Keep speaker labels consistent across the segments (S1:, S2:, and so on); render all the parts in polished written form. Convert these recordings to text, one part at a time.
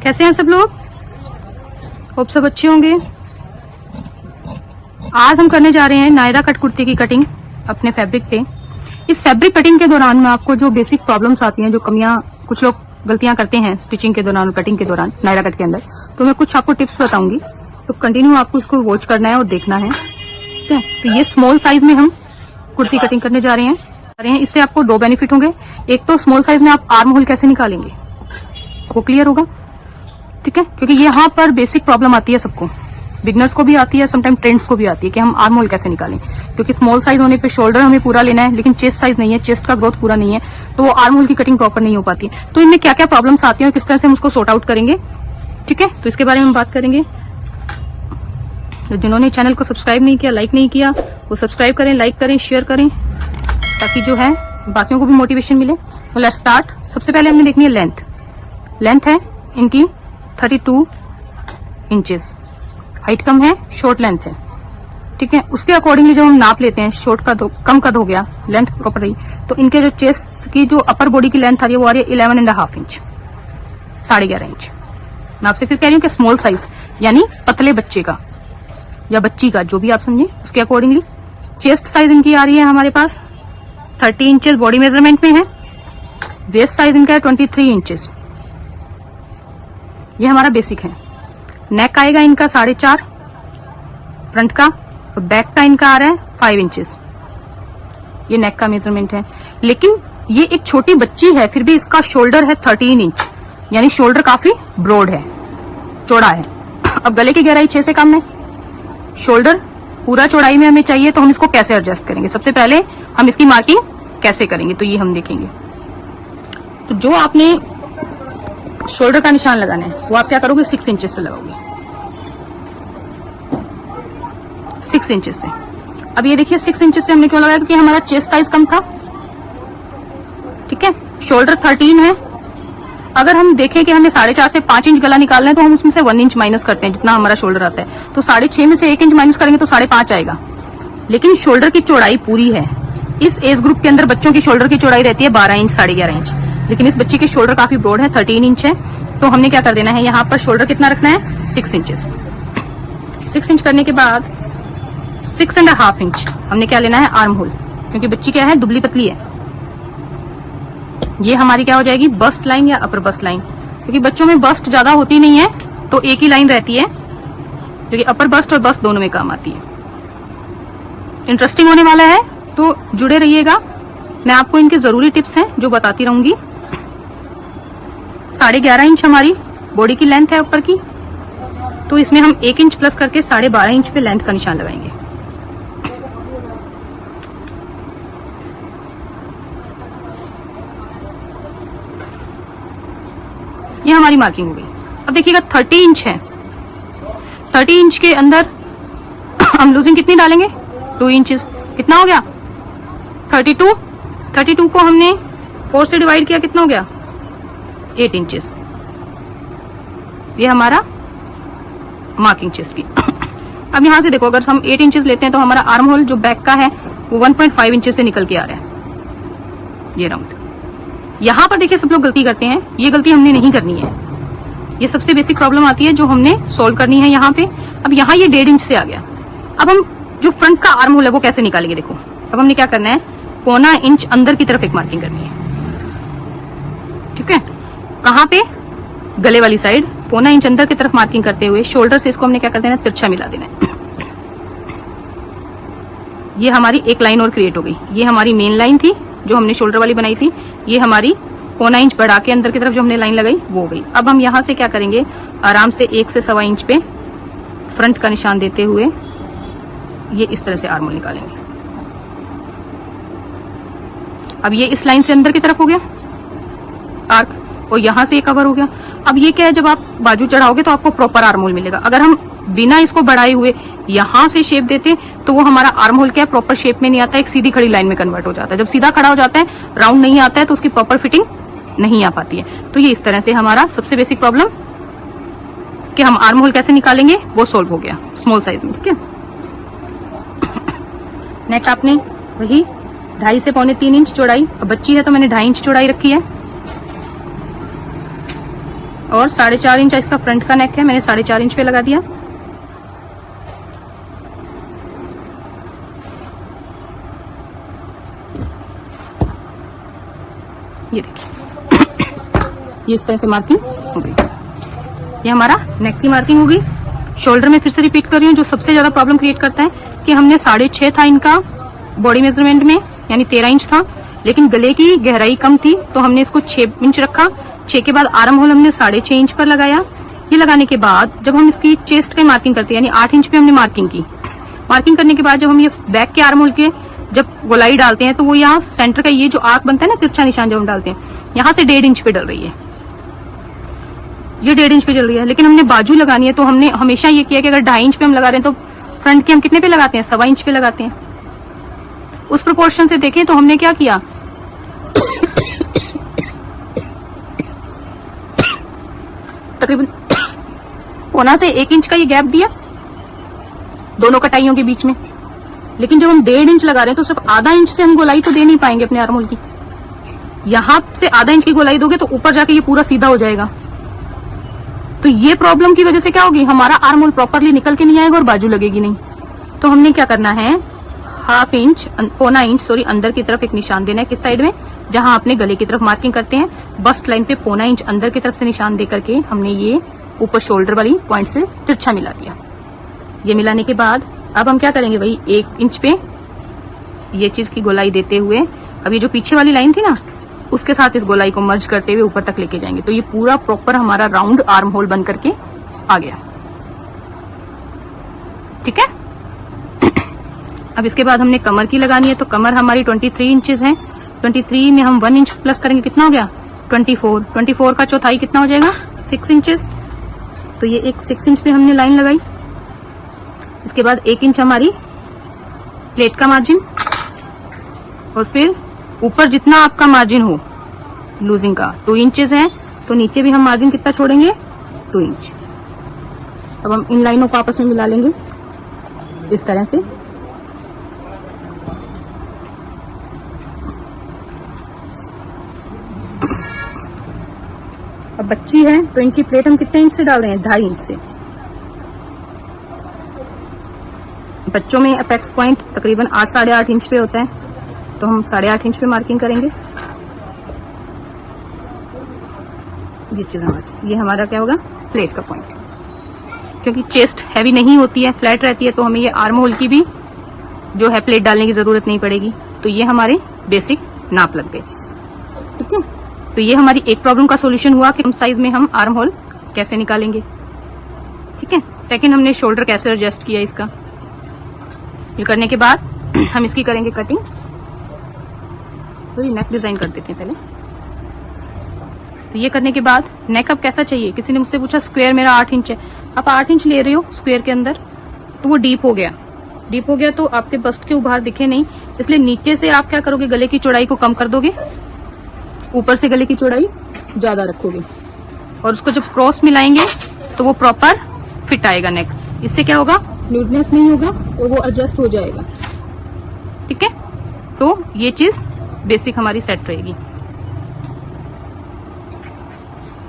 S1: कैसे हैं सब लोग? होप सब अच्छे होंगे। आज हम करने जा रहे हैं नायरा कट कुर्ती की कटिंग अपने फैब्रिक पे। इस फैब्रिक कटिंग के दौरान मैं आपको जो बेसिक प्रॉब्लम्स आती हैं, जो कमियां कुछ लोग गलतियां करते हैं स्टिचिंग के दौरान और कटिंग के दौरान नायरा कट के अंदर, तो मैं कुछ आपको टिप्स बताऊंगी। तो कंटिन्यू आपको इसको वॉच करना है और देखना है, ठीक है। तो ये स्मॉल साइज में हम कुर्ती कटिंग करने जा रहे हैं। इससे आपको दो बेनिफिट होंगे। एक तो स्मॉल साइज में आप आर्म होल कैसे निकालेंगे वो क्लियर होगा, ठीक है। क्योंकि यहाँ पर बेसिक प्रॉब्लम आती है सबको, बिगनर्स को भी आती है, समटाइम ट्रेंड्स को भी आती है कि हम आर्म होल कैसे निकालें। क्योंकि स्मॉल साइज होने पे शोल्डर हमें पूरा लेना है, लेकिन चेस्ट साइज नहीं है, चेस्ट का ग्रोथ पूरा नहीं है, तो वो आर्म होल की कटिंग प्रॉपर नहीं हो पाती है। तो इनमें क्या क्या प्रॉब्लम्स आती है और किस तरह से हम उसको सॉर्ट आउट करेंगे, ठीक है। तो इसके बारे में हम बात करेंगे। तो जिन्होंने चैनल को सब्सक्राइब नहीं किया, लाइक नहीं किया, वो सब्सक्राइब करें, लाइक करें, शेयर करें, ताकि जो है बाकियों को भी मोटिवेशन मिले। तो लेट्स स्टार्ट। सबसे पहले हमने देखनी है लेंथ। लेंथ है इनकी 32 इंचेस। हाइट कम है, शॉर्ट लेंथ है, ठीक है। उसके अकॉर्डिंगली जब हम नाप लेते हैं, शॉर्ट का कम कद हो गया, लेंथ प्रॉपर रही, तो इनके जो चेस्ट की जो अपर बॉडी की लेंथ आ रही है वो आ रही है 11.5 इंच, 11.5 इंच। मैं आपसे फिर कह रही हूँ कि स्मॉल साइज यानी पतले बच्चे का या बच्ची का, जो भी आप समझे उसके अकॉर्डिंगली। चेस्ट साइज इनकी आ रही है हमारे पास 30 इंचेस बॉडी मेजरमेंट में है। वेस्ट साइज इनका है 23 इंचेस। ये हमारा बेसिक है। नेक आएगा इनका 4.5 फ्रंट का, और बैक का इनका आ रहा है 5 इंचेस। ये नेक का मेजरमेंट है। लेकिन ये एक छोटी बच्ची है, फिर भी इसका शोल्डर है 13 इंच, यानी शोल्डर काफी ब्रॉड है, चौड़ा है। अब गले की गहराई 6 से कम है, शोल्डर पूरा चौड़ाई में हमें चाहिए, तो हम इसको कैसे एडजस्ट करेंगे? सबसे पहले हम इसकी मार्किंग कैसे करेंगे, तो ये हम देखेंगे। तो जो आपने शोल्डर का निशान लगाना है वो आप क्या करोगे? 6 इंचेस से लगाओगे, 6 इंचेस से। अब ये देखिए 6 इंचेस से हमने क्यों लगाया? क्योंकि हमारा चेस्ट साइज कम था, ठीक है। शोल्डर 13 है। अगर हम देखें कि हमें 4.5 से 5 इंच गला निकालना है, तो हम उसमें से 1 इंच माइनस करते हैं, जितना हमारा शोल्डर आता है। तो 6.5 में से 1 इंच माइनस करेंगे तो 5.5 आएगा। लेकिन शोल्डर की चौड़ाई पूरी है। इस एज ग्रुप के अंदर बच्चों की शोल्डर की चौड़ाई रहती है 12 इंच, 11.5 इंच, लेकिन इस बच्ची के शोल्डर काफी ब्रॉड है, 13 इंच है। तो हमने क्या कर देना है, यहाँ पर शोल्डर कितना रखना है? 6 इंचेस। 6 इंच करने के बाद 6.5 इंच हमने क्या लेना है? Arm hole. क्योंकि बच्ची क्या है? दुबली पतली है। ये हमारी क्या हो जाएगी? बस्ट लाइन या अपर बस्ट लाइन। क्योंकि बच्चों में बस्ट ज्यादा होती नहीं है, तो एक ही लाइन रहती है, जो कि अपर बस्ट और बस्ट दोनों में काम आती है। इंटरेस्टिंग होने वाला है, तो जुड़े रहिएगा। मैं आपको इनके जरूरी टिप्स हैं जो बताती रहूंगी। 11.5 इंच हमारी बॉडी की लेंथ है ऊपर की, तो इसमें हम 1 इंच प्लस करके 12.5 इंच पे लेंथ का निशान लगाएंगे। ये हमारी मार्किंग हो गई। अब देखिएगा 30 इंच है, 30 इंच के अंदर हम लूजिंग कितनी डालेंगे? 2 इंचेस। कितना हो गया? 32। 32 को हमने 4 से डिवाइड किया, कितना हो गया? 8 इंचेस। ये हमारा मार्किंग चेस्ट की। अब यहां से देखो, अगर हम 8 इंचेस लेते हैं तो हमारा आर्म होल जो बैक का है वो 1.5 इंचेस से निकल के आ रहा है, ये राउंड। यहां पर देखिए सब लोग गलती करते हैं, ये गलती हमने नहीं करनी है। ये सबसे बेसिक प्रॉब्लम आती है जो हमने सोल्व करनी है यहाँ पे। अब यहाँ ये 1.5 इंच से आ गया। अब हम जो फ्रंट का आर्म होल है वो कैसे निकालेंगे? देखो, अब हमने क्या करना है? 1.25 इंच अंदर की तरफ एक मार्किंग करनी है, ठीक है। कहाँ पे? गले वाली साइड 1.25 इंच अंदर की तरफ मार्किंग करते हुए शोल्डर से इसको हमने क्या कर देना है? तिरछा मिला देना है। ये हमारी एक लाइन और क्रिएट हो गई। ये हमारी मेन लाइन थी जो हमने शोल्डर वाली बनाई थी। ये हमारी 1.25 इंच बढ़ा के अंदर की तरफ जो हमने लाइन लगाई वो हो गई। अब हम यहाँ से क्या करेंगे? आराम से 1 से 1.25 इंच पे फ्रंट का निशान देते हुए ये इस तरह से आर्म होल निकालेंगे। अब ये इस लाइन से अंदर की तरफ हो गया आर्क, और यहाँ से ये कवर हो गया। अब ये क्या है? जब आप बाजू चढ़ाओगे तो आपको प्रॉपर आर्म होल मिलेगा। अगर हम बिना इसको बढ़ाए हुए यहाँ से शेप देते तो वो हमारा आर्म होल क्या है? प्रॉपर शेप में नहीं आता, एक सीधी खड़ी लाइन में कन्वर्ट हो जाता है। जब सीधा खड़ा हो जाता है, राउंड नहीं आता है, तो उसकी प्रॉपर फिटिंग नहीं आ पाती है। तो ये इस तरह से हमारा सबसे बेसिक प्रॉब्लम कि हम आर्म होल कैसे निकालेंगे वो सोल्व हो गया स्मॉल साइज में, ठीक है। नेक आपने वही 2.5 से 3.25 इंच चौड़ाई, अब बच्ची है तो मैंने 2.5 इंच चौड़ाई रखी है। और 4.5 इंच इसका फ्रंट का नेक है, मैंने 4.5 इंच पे लगा दिया। ये देखिए ये इस तरह से मार्किंग हो गई। ये हमारा नेक की मार्किंग होगी। शोल्डर में फिर से रिपीट कर रही हूँ, जो सबसे ज्यादा प्रॉब्लम क्रिएट करता है कि हमने 6.5 था इनका बॉडी मेजरमेंट में, यानी 13 इंच था, लेकिन गले की गहराई कम थी तो हमने इसको 6 इंच रखा। 6 के बाद आर्म होल हमने 6.5 इंच पर लगाया। ये लगाने के बाद जब हम इसकी चेस्ट की मार्किंग करते हैं, यानी 8 इंच पे हमने मार्किंग की। मार्किंग करने के बाद जब हम ये बैक के आर्म होल के जब गोलाई डालते हैं तो वो यहाँ सेंटर का ये जो आर्क बनता है ना, तिरछा निशान जब हम डालते हैं, यहाँ से 1.5 इंच पे डल रही है, ये 1.5 इंच पे चल रही है। लेकिन हमने बाजू लगानी है तो हमने हमेशा ये किया कि अगर 2.5 इंच पे हम लगा रहे हैं तो फ्रंट के हम कितने पे लगाते हैं, 1.25 इंच पे लगाते हैं। उस प्रोपोर्शन से देखें तो हमने क्या किया, तकरीबन 1.25 से 1 इंच का ये गैप दिया दोनों कटाइयों के बीच में। लेकिन जब हम 1.5 इंच लगा रहे हैं तो सिर्फ आधा इंच से हम गोलाई तो दे नहीं पाएंगे अपने आर्म होल की। यहां से आधा इंच की गोलाई दोगे तो ऊपर जाके ये पूरा सीधा हो जाएगा। तो ये प्रॉब्लम की वजह से क्या होगी, हमारा आर्म होल प्रॉपरली निकल के नहीं आएगा और बाजू लगेगी नहीं। तो हमने क्या करना है, 1/2 इंच अंदर की तरफ एक निशान देना है। किस साइड में, जहां अपने गले की तरफ मार्किंग करते हैं, बस्ट लाइन पे 1/4 इंच अंदर की तरफ से निशान दे करके हमने ये ऊपर शोल्डर वाली पॉइंट से तिरछा मिला दिया। ये मिलाने के बाद अब हम क्या करेंगे, वही 1 इंच पे ये चीज की गोलाई देते हुए अब ये जो पीछे वाली लाइन थी ना, उसके साथ इस गोलाई को मर्ज करते हुए ऊपर तक लेके जाएंगे। तो ये पूरा प्रॉपर हमारा राउंड आर्म होल बन करके आ गया। ठीक है। अब इसके बाद हमने कमर की लगानी है, तो कमर हमारी 23 इंचेस है। 23 में हम 1 इंच प्लस करेंगे, कितना हो गया 24 का चौथाई कितना हो जाएगा 6 इंचेस। तो ये एक 6 इंच पे हमने लाइन लगाई। इसके बाद 1 इंच हमारी प्लेट का मार्जिन, और फिर ऊपर जितना आपका मार्जिन हो लूजिंग का 2 इंचेस है, तो नीचे भी हम मार्जिन कितना छोड़ेंगे 2 इंच। अब हम इन लाइनों को आपस में मिला लेंगे इस तरह से। अब बच्ची है तो इनकी प्लेट हम कितने इंच से डाल रहे हैं, 2.5 इंच से। बच्चों में अपेक्स पॉइंट तकरीबन 8 साढ़े 8 इंच पे होता है, तो हम 8.5 इंच पे मार्किंग करेंगे। ये चीज हमारी, ये हमारा क्या होगा प्लेट का पॉइंट। क्योंकि चेस्ट हैवी नहीं होती है, फ्लैट रहती है, तो हमें ये आर्म होल की भी जो है प्लेट डालने की जरूरत नहीं पड़ेगी। तो ये हमारे बेसिक नाप लग गए। ठीक है। तो ये हमारी एक प्रॉब्लम का सोल्यूशन हुआ कि कम साइज में हम आर्म होल कैसे निकालेंगे। ठीक है। सेकंड, हमने शोल्डर कैसे एडजस्ट किया इसका। ये करने के बाद हम इसकी करेंगे कटिंग। तो ये नेक डिजाइन कर देते हैं पहले। तो ये करने के बाद नेक अब कैसा चाहिए, किसी ने मुझसे पूछा स्क्वायर मेरा 8 इंच है, आप 8 इंच ले रहे हो स्क्वायर के अंदर, तो वो डीप हो गया तो आपके बस्ट के उभार दिखे नहीं, इसलिए नीचे से आप क्या करोगे, गले की चौड़ाई को कम कर दोगे, ऊपर से गले की चौड़ाई ज्यादा रखोगे, और उसको जब क्रॉस मिलाएंगे तो वो प्रॉपर फिट आएगा नेक। इससे क्या होगा, लूजनेस नहीं होगा और वो एडजस्ट हो जाएगा। ठीक है। तो ये चीज बेसिक हमारी सेट रहेगी।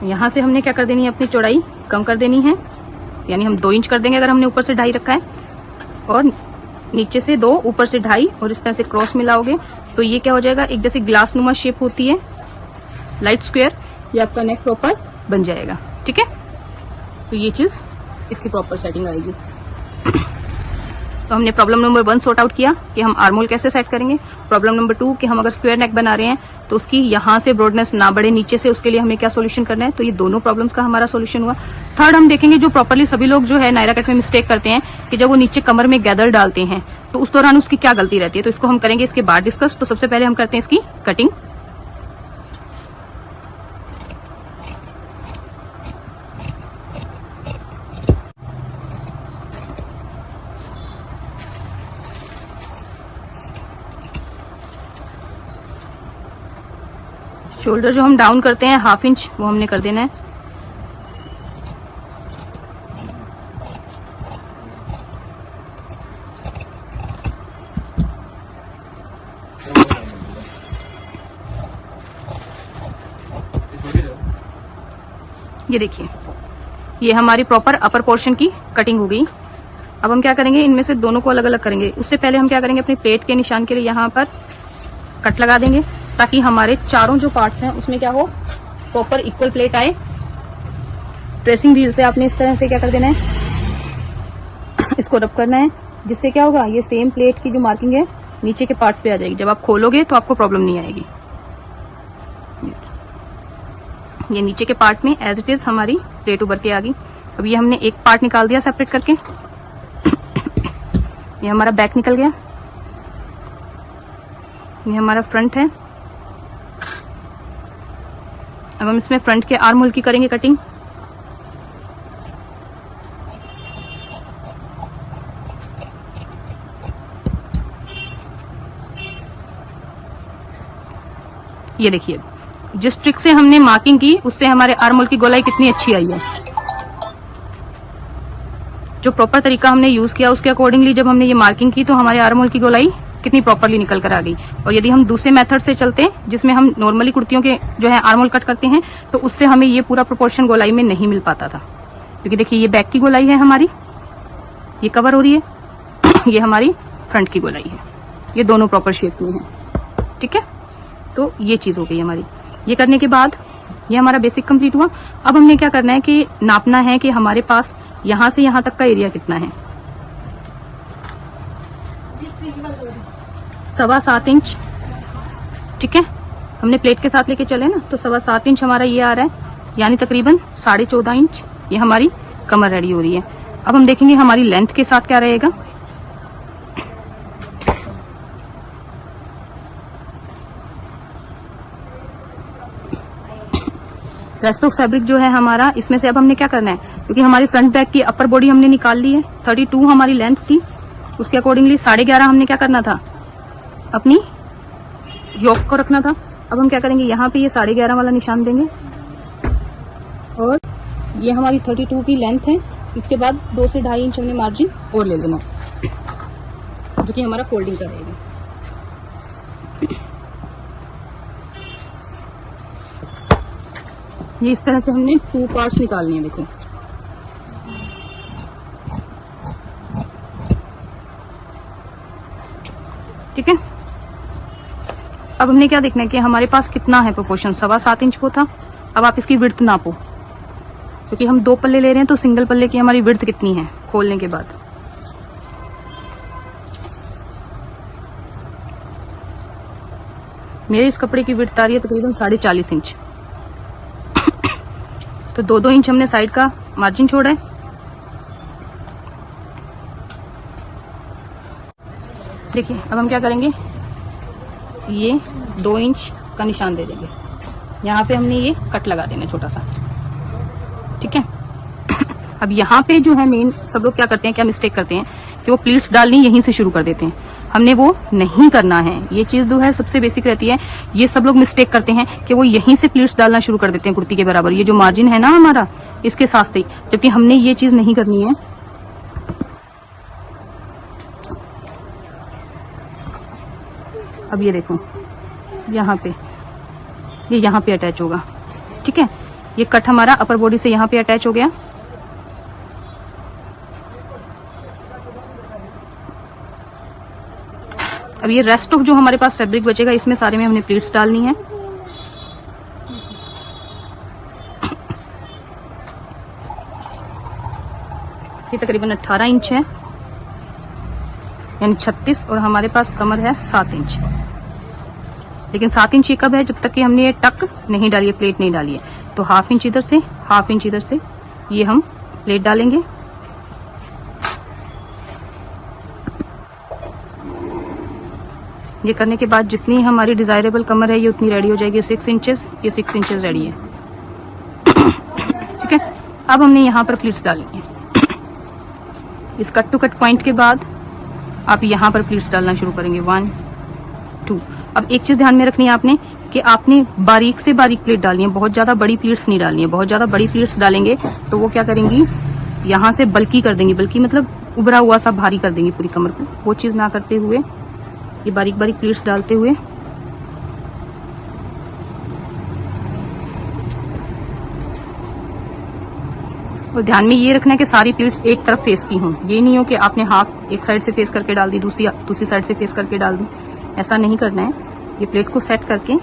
S1: यहां से हमने क्या कर देनी है, अपनी चौड़ाई कम कर देनी है, यानी हम 2 इंच कर देंगे अगर हमने ऊपर से 2.5 रखा है, और नीचे से 2, ऊपर से 2.5, और इस तरह से क्रॉस मिलाओगे तो ये क्या हो जाएगा, एक जैसे ग्लास नुमा शेप होती है लाइट स्क्वायर, ये आपका नेक प्रॉपर बन जाएगा। ठीक है। तो ये चीज इसकी प्रॉपर सेटिंग आएगी। तो हमने प्रॉब्लम नंबर 1 सॉर्ट आउट किया कि हम आर्म होल कैसे सेट करेंगे। प्रॉब्लम नंबर 2 कि हम अगर स्क्वायर नेक बना रहे हैं तो उसकी यहाँ से ब्रॉडनेस ना बढ़े नीचे से, उसके लिए हमें क्या सोल्यूशन करना है। तो ये दोनों प्रॉब्लम्स का हमारा सोल्यूशन हुआ। थर्ड, हम देखेंगे जो प्रॉपरली सभी लोग जो है नायरा कट में मिस्टेक करते हैं कि जब वो नीचे कमर में गैदर डालते हैं तो उस दौरान उसकी क्या गलती रहती है। तो इसको हम करेंगे इसके बाद डिस्कस। तो सबसे पहले हम करते हैं इसकी कटिंग। शोल्डर जो हम डाउन करते हैं 1/2 इंच, वो हमने कर देना है। ये देखिए, ये हमारी प्रॉपर अपर पोर्शन की कटिंग हो गई। अब हम क्या करेंगे, इनमें से दोनों को अलग अलग करेंगे। उससे पहले हम क्या करेंगे, अपनी प्लेट के निशान के लिए यहाँ पर कट लगा देंगे, ताकि हमारे चारों जो पार्ट्स हैं उसमें क्या हो, प्रॉपर इक्वल प्लेट आए। प्रेसिंग व्हील से आपने इस तरह से क्या कर देना है, इसको रब करना है, जिससे क्या होगा, ये सेम प्लेट की जो मार्किंग है नीचे के पार्ट्स पे आ जाएगी। जब आप खोलोगे तो आपको प्रॉब्लम नहीं आएगी। ये नीचे के पार्ट में एज इट इज हमारी प्लेट उभर के आ गई। अब ये हमने एक पार्ट निकाल दिया सेपरेट करके, ये हमारा बैक निकल गया, ये हमारा फ्रंट है। अब हम इसमें फ्रंट के आर्म होल की करेंगे कटिंग। ये देखिए, जिस ट्रिक से हमने मार्किंग की उससे हमारे आर्म होल की गोलाई कितनी अच्छी आई है। जो प्रॉपर तरीका हमने यूज किया उसके अकॉर्डिंगली जब हमने ये मार्किंग की तो हमारे आर्म होल की गोलाई कितनी प्रॉपरली निकल कर आ गई। और यदि हम दूसरे मेथड से चलते हैं जिसमें हम नॉर्मली कुर्तियों के जो है आर्म होल कट करते हैं, तो उससे हमें ये पूरा प्रोपोर्शन गोलाई में नहीं मिल पाता था। क्योंकि देखिए, ये बैक की गोलाई है हमारी, ये कवर हो रही है, ये हमारी फ्रंट की गोलाई है, ये दोनों प्रॉपर शेप में है। ठीक है, तो ये चीज हो गई हमारी। ये करने के बाद ये हमारा बेसिक कंप्लीट हुआ। अब हमने क्या करना है कि नापना है कि हमारे पास यहां से यहां तक का एरिया कितना है। 7.25 इंच। ठीक है, हमने प्लेट के साथ लेके चले ना, तो 7.25 इंच हमारा ये आ रहा है, यानी तकरीबन 14.5 इंच ये हमारी कमर रेडी हो रही है। अब हम देखेंगे हमारी लेंथ के साथ क्या रहेगा। रेस्ट ऑफ फैब्रिक जो है हमारा, इसमें से अब हमने क्या करना है, क्योंकि हमारी फ्रंट बैक की अपर बॉडी हमने निकाल ली है, 32 हमारी लेंथ थी, उसके अकॉर्डिंगली 11.5 हमने क्या करना था, अपनी योक को रखना था। अब हम क्या करेंगे, यहाँ पे ये 11.5 वाला निशान देंगे, और ये हमारी 32 की लेंथ है। इसके बाद 2 से 2.5 इंच हमने मार्जिन और ले लेना, जो कि हमारा फोल्डिंग का रहेगा। ये इस तरह से हमने 2 पार्ट्स निकालने हैं। देखो, ठीक है। अब हमने क्या देखना है कि हमारे पास कितना है प्रोपोर्शन। 7.25 इंच को था। अब आप इसकी विड्थ नापो, क्योंकि हम 2 पल्ले ले रहे हैं, तो सिंगल पल्ले की हमारी विड्थ कितनी है खोलने के बाद। मेरे इस कपड़े की विड्थ आ रही है तकरीबन 40.5 इंच। तो 2-2 इंच हमने साइड का मार्जिन छोड़ा है। देखिए, अब हम क्या करेंगे, ये 2 इंच का निशान दे देंगे। यहाँ पे हमने ये कट लगा देना छोटा सा। ठीक है। अब यहाँ पे जो है मेन, सब लोग क्या करते हैं, क्या मिस्टेक करते हैं कि वो प्लीट्स डालनी यहीं से शुरू कर देते हैं। हमने वो नहीं करना है। ये चीज जो है सबसे बेसिक रहती है। ये सब लोग मिस्टेक करते हैं कि वो यहीं से प्लीट्स डालना शुरू कर देते हैं कुर्ती के बराबर, ये जो मार्जिन है ना हमारा, इसके साथ से, जबकि हमने ये चीज नहीं करनी है। अब ये देखो, यहाँ पे ये यहाँ पे अटैच होगा। ठीक है, ये कट हमारा अपर बॉडी से यहाँ पे अटैच हो गया। अब ये रेस्ट ऑफ जो हमारे पास फैब्रिक बचेगा, इसमें सारे में हमने प्लीट्स डालनी है। ये तकरीबन 18 इंच है, यानी 36, और हमारे पास कमर है 7 इंच। लेकिन 7 इंच ये कब है, जब तक कि हमने ये टक नहीं डाली है, प्लेट नहीं डाली है। तो 1/2 इंच इधर से, 1/2 इंच इधर से ये हम प्लेट डालेंगे। ये करने के बाद जितनी हमारी डिजायरेबल कमर है, ये उतनी रेडी हो जाएगी। 6 इंचेस, ये 6 इंचेस रेडी है। ठीक है। अब हमने यहाँ पर प्लीट्स डालनी है। इस कट टू कट पॉइंट के बाद आप यहाँ पर प्लीट्स डालना शुरू करेंगे। 1 2। अब एक चीज ध्यान में रखनी है आपने, कि आपने बारीक से बारीक प्लीट डालनी है, बहुत ज्यादा बड़ी प्लीट्स नहीं डालनी है। बहुत ज्यादा बड़ी प्लीट्स डालेंगे तो वो क्या करेंगी, यहाँ से बल्कि कर देंगी। बल्कि मतलब उभरा हुआ सा भारी कर देंगी पूरी कमर को। वो चीज ना करते हुए, ये बारीक बारीक प्लीट्स डालते हुए और ध्यान में ये रखना है कि सारी प्लेट्स एक तरफ फेस की हों। ये नहीं हो कि आपने हाफ एक साइड से फेस करके डाल दी, दूसरी साइड से फेस करके डाल दी। ऐसा नहीं करना है। ये प्लेट को सेट करके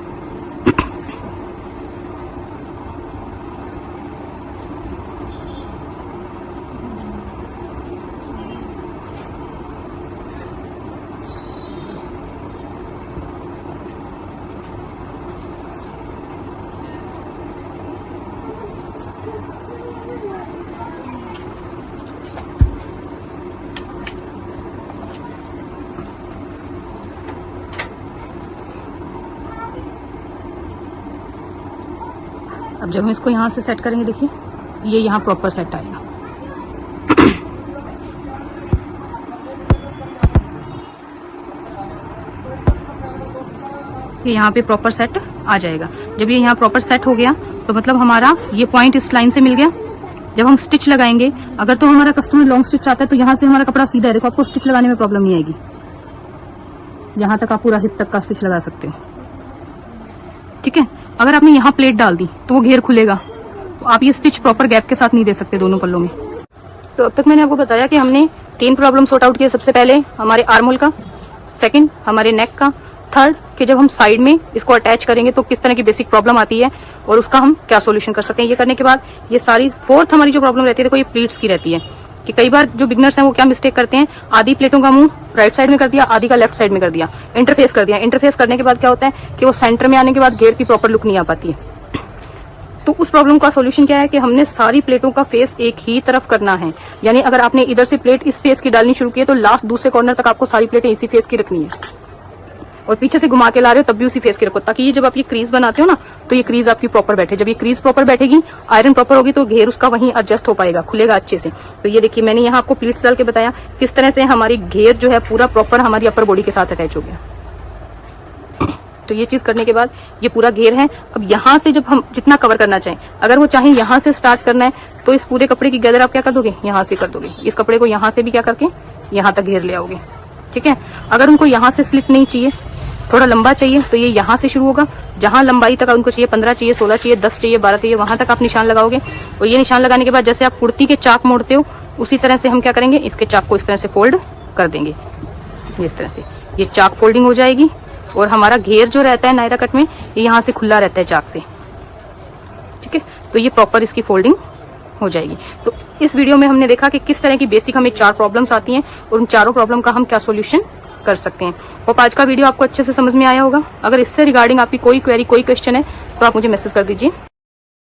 S1: अब जब हम इसको यहाँ से सेट करेंगे, देखिए ये यहाँ प्रॉपर सेट आएगा। ये यहाँ पे प्रॉपर सेट आ जाएगा। जब ये यहाँ प्रॉपर सेट हो गया तो मतलब हमारा ये पॉइंट इस लाइन से मिल गया। जब हम स्टिच लगाएंगे, अगर तो हमारा कस्टमर लॉन्ग स्टिच चाहता है तो यहाँ से हमारा कपड़ा सीधा है, देखो आपको स्टिच लगाने में प्रॉब्लम नहीं आएगी। यहाँ तक आप पूरा हिप तक का स्टिच लगा सकते हो, ठीक है। अगर आपने यहाँ प्लेट डाल दी तो वो घेर खुलेगा, तो आप ये स्टिच प्रॉपर गैप के साथ नहीं दे सकते दोनों पल्लों में। तो अब तक मैंने आपको बताया कि हमने 3 प्रॉब्लम सॉर्ट आउट किए। सबसे पहले हमारे आर्महोल का, सेकंड हमारे नेक का, थर्ड कि जब हम साइड में इसको अटैच करेंगे तो किस तरह की बेसिक प्रॉब्लम आती है और उसका हम क्या सॉल्यूशन कर सकते हैं। ये करने के बाद ये सारी फोर्थ हमारी जो प्रॉब्लम रहती है, देखो ये प्लीट्स की रहती है कि कई बार जो बिगनर्स हैं वो क्या मिस्टेक करते हैं, आधी प्लेटों का मुंह राइट साइड में कर दिया, आधी का लेफ्ट साइड में कर दिया, इंटरफेस कर दिया। इंटरफेस करने के बाद क्या होता है कि वो सेंटर में आने के बाद घेर की प्रॉपर लुक नहीं आ पाती है। तो उस प्रॉब्लम का सॉल्यूशन क्या है कि हमने सारी प्लेटों का फेस एक ही तरफ करना है। यानी अगर आपने इधर से प्लेट इस फेस की डालनी शुरू की है तो लास्ट दूसरे कॉर्नर तक आपको सारी प्लेटें इसी फेस की रखनी है, और पीछे से घुमा के ला रहे हो तब भी उसी फेस की रखो, ताकि ये जब आप ये क्रीज बनाते हो ना तो ये क्रीज आपकी प्रॉपर बैठे। जब ये क्रीज प्रॉपर बैठेगी, आयरन प्रॉपर होगी, तो घेर उसका वहीं एडजस्ट हो पाएगा, खुलेगा अच्छे से। तो ये देखिए मैंने यहाँ आपको प्लीट्स डाल के बताया किस तरह से हमारी घेर जो है पूरा प्रॉपर हमारी अपर बॉडी के साथ अटैच हो गया। तो ये चीज करने के बाद ये पूरा घेर है। अब यहाँ से जब हम जितना कवर करना चाहें, अगर वो चाहें यहाँ से स्टार्ट करना है तो इस पूरे कपड़े की गैदर आप क्या कर दोगे, यहाँ से कर दोगे। इस कपड़े को यहाँ से भी क्या करके यहाँ तक घेर ले आओगे, ठीक है। अगर उनको यहाँ से स्लिट नहीं चाहिए, थोड़ा लंबा चाहिए, तो ये यहाँ से शुरू होगा। जहां लंबाई तक उनको चाहिए, 15 चाहिए, 16 चाहिए, 10 चाहिए, 12 चाहिए, वहां तक आप निशान लगाओगे। और ये निशान लगाने के बाद जैसे आप कुर्ती के चाक मोड़ते हो उसी तरह से हम क्या करेंगे, इसके चाक को इस तरह से फोल्ड कर देंगे। इस तरह से ये चाक फोल्डिंग हो जाएगी और हमारा घेर जो रहता है नायरा कट में ये यहाँ से खुला रहता है चाक से, ठीक है। तो ये प्रॉपर इसकी फोल्डिंग हो जाएगी। तो इस वीडियो में हमने देखा कि किस तरह की बेसिक हमें 4 प्रॉब्लम्स आती हैं और उन चारों प्रॉब्लम का हम क्या सोल्यूशन कर सकते हैं। और आज का वीडियो आपको अच्छे से समझ में आया होगा। अगर इससे रिगार्डिंग आपकी कोई क्वेरी, कोई क्वेश्चन है तो आप मुझे मैसेज कर दीजिए।